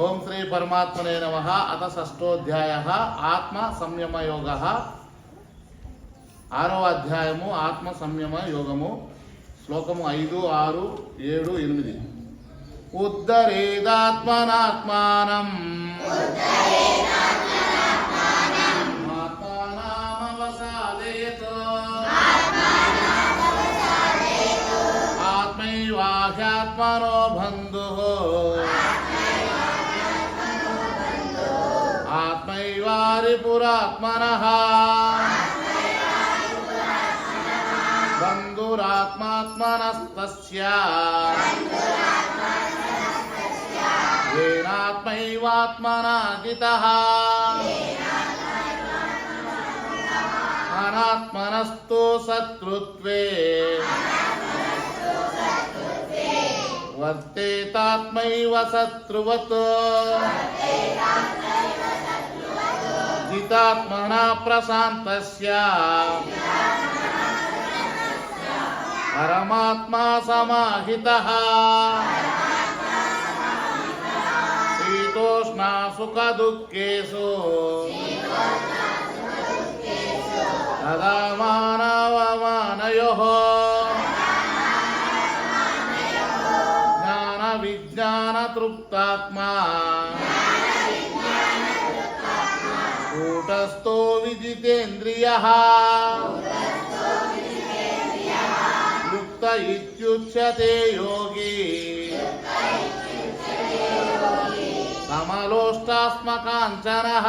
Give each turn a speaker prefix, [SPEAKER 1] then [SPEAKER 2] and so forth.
[SPEAKER 1] ఓం శ్రీ పరమాత్మనే నమః. అత షష్ఠోధ్యాయః ఆత్మ సంయమ యోగః. 6వ అధ్యాయము ఆత్మ సంయమ యోగము. శ్లోకము 5, 6, 7, 8. ఉద్ధరేదాత్మనాత్మానం ఆత్మానామవసాదయత్ ఆత్మైవాహ్యాత్మనో బంధుః ఆత్మైవారిపురాత్మనః బంధురాత్మాత్మనస్తస్య येनात्मैवात्मना जितः अनात्मनस्तु शत्रुत्वे वर्तेतात्मैव शत्रुवत् जितात्मना प्रशान्तस्य परमात्मा समाहितः शीतोष्णा सुख दुःखेषु तदा मानवमानयोः ज्ञान विज्ञान तृप्तात्मा कूटस्थो विजितेन्द्रियः युक्त इत्युच्यते योगी समलोष्टास्मकाञ्चनः